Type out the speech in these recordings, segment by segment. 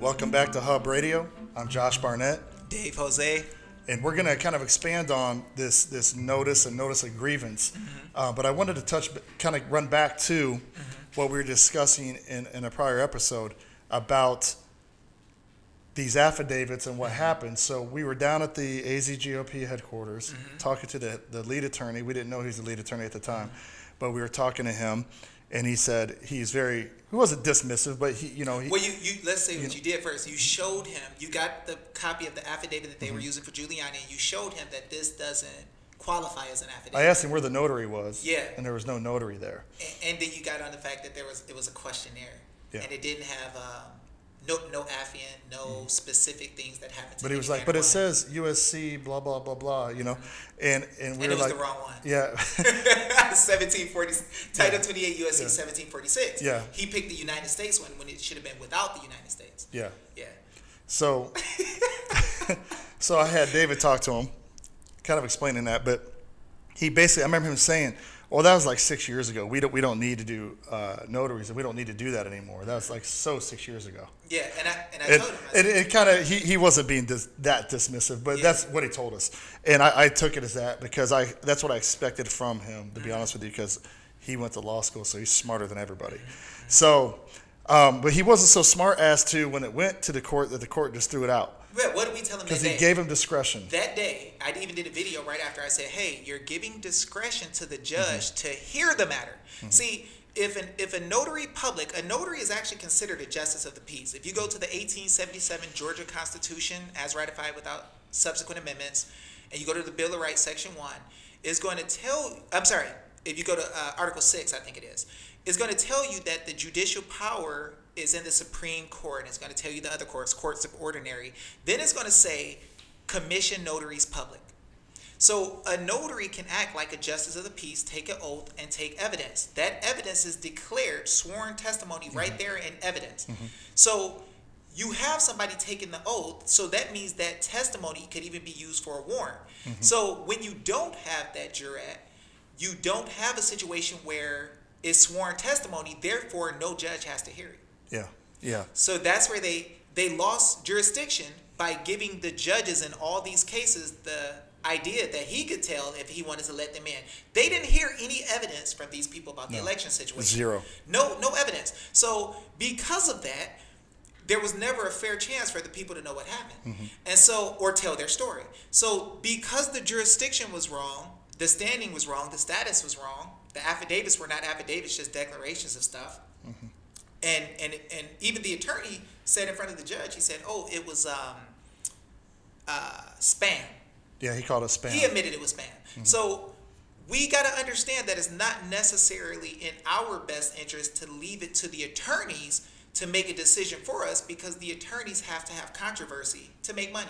Welcome back to Hub Radio. I'm Josh Barnett. Dave Jose. And we're going to kind of expand on this notice and notice of grievance. But I wanted to kind of run back to what we were discussing in a prior episode about these affidavits and what happened. So we were down at the AZGOP headquarters talking to the lead attorney. We didn't know he was the lead attorney at the time, but we were talking to him, and he said he wasn't dismissive, but let's say what you did first. You showed him, you got the copy of the affidavit that they were using for Giuliani, and you showed him that this doesn't qualify as an affidavit. I asked him where the notary was. Yeah. And there was no notary there. And then you got on the fact that it was a questionnaire. Yeah. And it didn't have no affiant, no specific things that happened to But he was like, but it says USC, blah, blah, blah, blah, and we and were it was like, the wrong one. Yeah. 1740, Title 28 USC 1746. Yeah. He picked the United States one when it should have been without the United States. Yeah. Yeah. So, so I had David talk to him, kind of explaining that, but he basically, I remember him saying, well, that was like 6 years ago. We don't need to do notaries, and we don't need to do that anymore. That was like 6 years ago. Yeah, and I told him. It kind of, he wasn't being that dismissive, but that's what he told us. And I took it as that because that's what I expected from him, to be honest with you, because he went to law school, so he's smarter than everybody. So, but he wasn't so smart as to, when it went to the court, that the court just threw it out. But what did we tell him that day? Because he gave him discretion. That day, I even did a video right after I said, hey, you're giving discretion to the judge to hear the matter. See, if a notary public, a notary is actually considered a justice of the peace. If you go to the 1877 Georgia Constitution, as ratified without subsequent amendments, and you go to the Bill of Rights, Section 1, it's going to tell, if you go to Article 6, I think it is, it's going to tell you that the judicial power is in the Supreme Court, and it's going to tell you the other courts of ordinary. Then it's going to say commission notaries public. So a notary can act like a justice of the peace, take an oath, and take evidence. That evidence is declared sworn testimony right there in evidence. So you have somebody taking the oath, so that means that testimony could even be used for a warrant. So when you don't have that jurat, you don't have a situation where it's sworn testimony, therefore no judge has to hear it. Yeah. So that's where they lost jurisdiction by giving the judges in all these cases the idea that he could tell if he wanted to let them in. They didn't hear any evidence from these people about the election situation. Zero. No evidence. So because of that, there was never a fair chance for the people to know what happened. And so, or tell their story. So because the jurisdiction was wrong, the standing was wrong, the status was wrong, the affidavits were not affidavits, just declarations of stuff. And even the attorney said in front of the judge, he said, "Oh, it was spam." Yeah, he called it spam. He admitted it was spam. So we got to understand that it's not necessarily in our best interest to leave it to the attorneys to make a decision for us, because the attorneys have to have controversy to make money.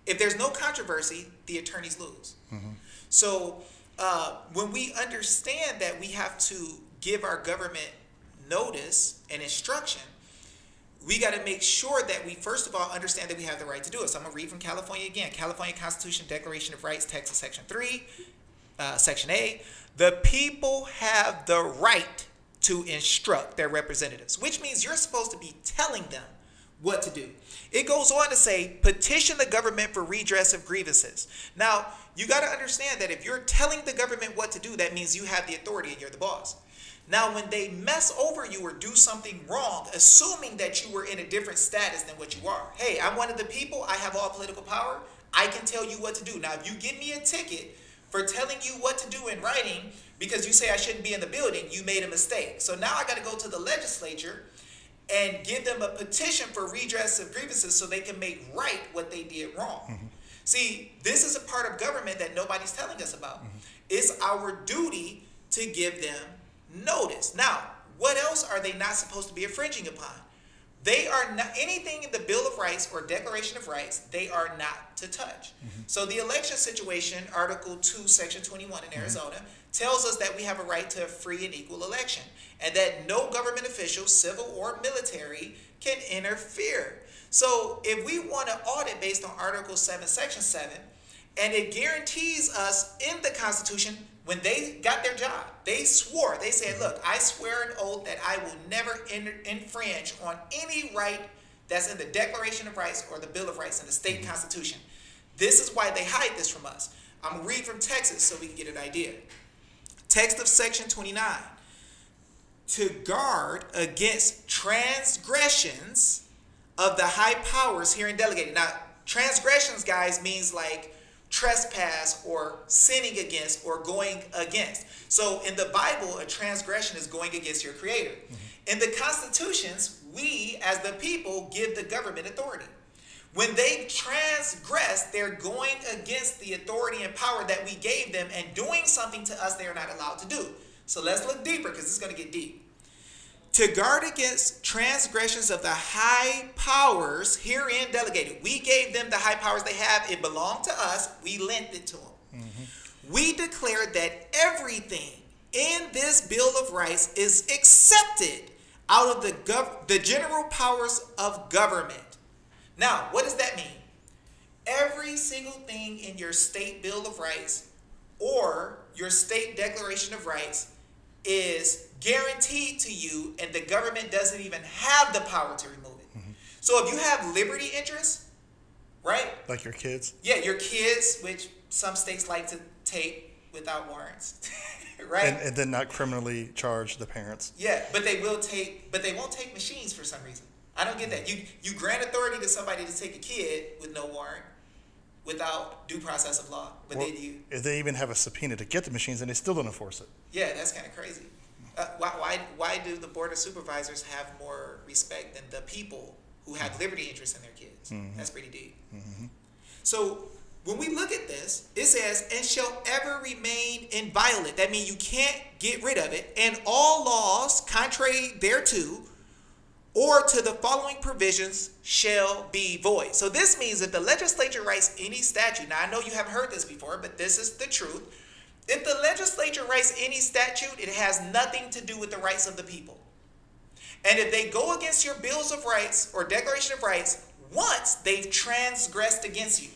If there's no controversy, the attorneys lose. So when we understand that we have to give our government notice and instruction, we got to make sure that we first of all understand that we have the right to do it. So I'm going to read from California again. California Constitution, Declaration of Rights, Texas, Section 3, Section A. The people have the right to instruct their representatives, which means you're supposed to be telling them what to do. It goes on to say, petition the government for redress of grievances. Now, you got to understand that if you're telling the government what to do, that means you have the authority and you're the boss. Now, when they mess over you or do something wrong, assuming that you were in a different status than what you are. Hey, I'm one of the people. I have all political power. I can tell you what to do. Now, if you give me a ticket for telling you what to do in writing because you say I shouldn't be in the building, you made a mistake. So now I got to go to the legislature and give them a petition for redress of grievances so they can make right what they did wrong. See, this is a part of government that nobody's telling us about. It's our duty to give them notice. Now, what else are they not supposed to be infringing upon? They are not anything in the Bill of Rights or Declaration of Rights, they are not to touch. So the election situation, Article 2, Section 21 in Arizona, tells us that we have a right to a free and equal election, and that no government official, civil or military, can interfere. So if we want to audit based on Article 7, Section 7, and it guarantees us in the Constitution, when they got their job, they swore, they said, look, I swear an oath that I will never infringe on any right that's in the Declaration of Rights or the Bill of Rights in the state constitution. This is why they hide this from us. I'm going to read from Texas so we can get an idea. Text of section 29. To guard against transgressions of the high powers herein delegated. Now, transgressions, guys, means like trespass or sinning against or going against. So in the Bible, a transgression is going against your creator. In the constitutions, we as the people give the government authority. When they transgress, they're going against the authority and power that we gave them and doing something to us they are not allowed to do. So let's look deeper because it's going to get deep. To guard against transgressions of the high powers herein delegated. We gave them the high powers they have. It belonged to us. We lent it to them. We declare that everything in this Bill of Rights is accepted out of the general powers of government. Now, what does that mean? Every single thing in your state Bill of Rights or your state Declaration of Rights is guaranteed to you, and the government doesn't even have the power to remove it. So if you have liberty interests, right? Like your kids? Yeah, your kids, which some states like to take without warrants, right? And then not criminally charge the parents. Yeah, but they won't take machines for some reason. I don't get that. You grant authority to somebody to take a kid with no warrant without due process of law, but Well, they do. If they even have a subpoena to get the machines and they still don't enforce it. Yeah, that's kind of crazy. Why do the Board of Supervisors have more respect than the people who have liberty interests in their kids? That's pretty deep. So when we look at this, it says, and shall ever remain inviolate. That means you can't get rid of it. And all laws contrary thereto or to the following provisions shall be void. So this means if the legislature writes any statute, now I know you haven't heard this before, but this is the truth. If the legislature writes any statute, it has nothing to do with the rights of the people. And if they go against your Bills of Rights or Declaration of Rights, once they've transgressed against you.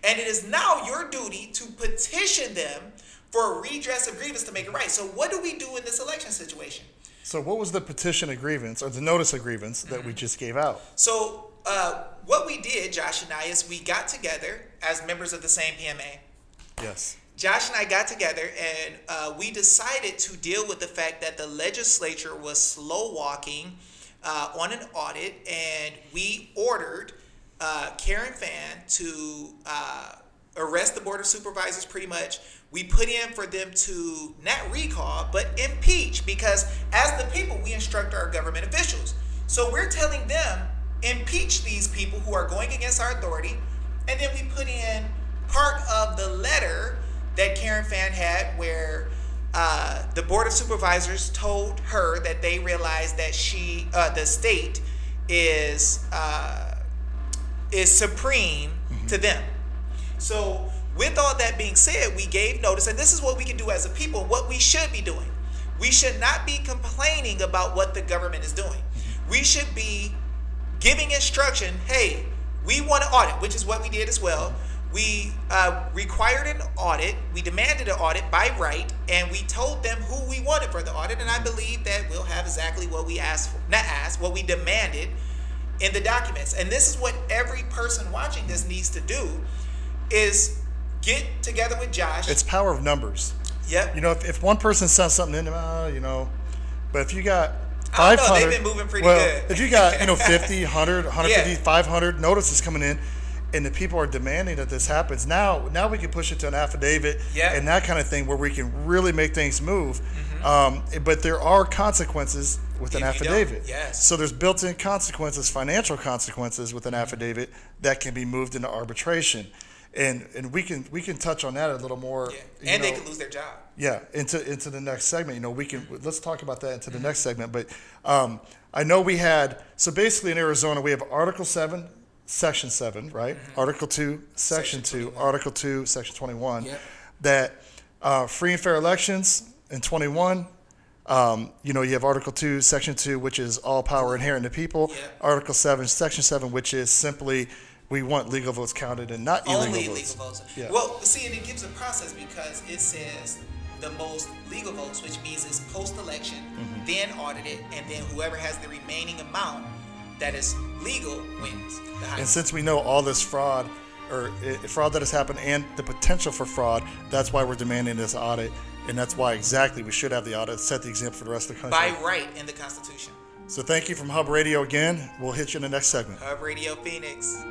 And it is now your duty to petition them for a redress of grievance to make it right. So what do we do in this election situation? So what was the petition of grievance or the notice of grievance that we just gave out? So what we did, Josh and I, is we got together as members of the same PMA. Yes. Josh and I got together and we decided to deal with the fact that the legislature was slow walking on an audit, and we ordered Karen Fann to arrest the Board of Supervisors pretty much. We put in for them to not recall, but impeach, because as the people, we instruct our government officials. So we're telling them, impeach these people who are going against our authority, and then we put in part of the letter that Karen Fann had where the Board of Supervisors told her that they realized that the state is supreme to them. So with all that being said, we gave notice, and this is what we can do as a people, what we should be doing. We should not be complaining about what the government is doing. We should be giving instruction, hey, we want to audit, which is what we did as well. We required an audit, we demanded an audit by right, and we told them who we wanted for the audit, and I believe that we'll have exactly what we asked for, what we demanded in the documents. And this is what every person watching this needs to do, is get together with Josh. It's power of numbers. Yep. You know, if one person sends something in, but if you got 500, I don't know, they've been moving pretty good. If you got, 50, 100, 150, Yeah. 500 notices coming in, and the people are demanding that this happens, now we can push it to an affidavit and that kind of thing where we can really make things move. But there are consequences with an affidavit. Yes. So there's built-in consequences, financial consequences with an affidavit that can be moved into arbitration. And we can touch on that a little more. Yeah. And they can lose their job. Yeah, into the next segment. Let's talk about that into the next segment. But I know we had, so basically in Arizona we have Article 7, Section 7, right? Article 2, Section 2, Article 2, Section 21. Yep. That free and fair elections in 21. You have Article 2, Section 2, which is all power inherent to people. Yep. Article 7, Section 7, which is simply we want legal votes counted and not illegal Only votes. legal votes. Yeah. Well, see, and it gives a process because it says the most legal votes, which means it's post-election, then audited, and then whoever has the remaining amount that is legal wins. The And highest. since we know all this fraud fraud that has happened and the potential for fraud, that's why we're demanding this audit. And that's why exactly we should have the audit, set the example for the rest of the country. By right in the Constitution. So thank you from Hub Radio again. We'll hit you in the next segment. Hub Radio Phoenix.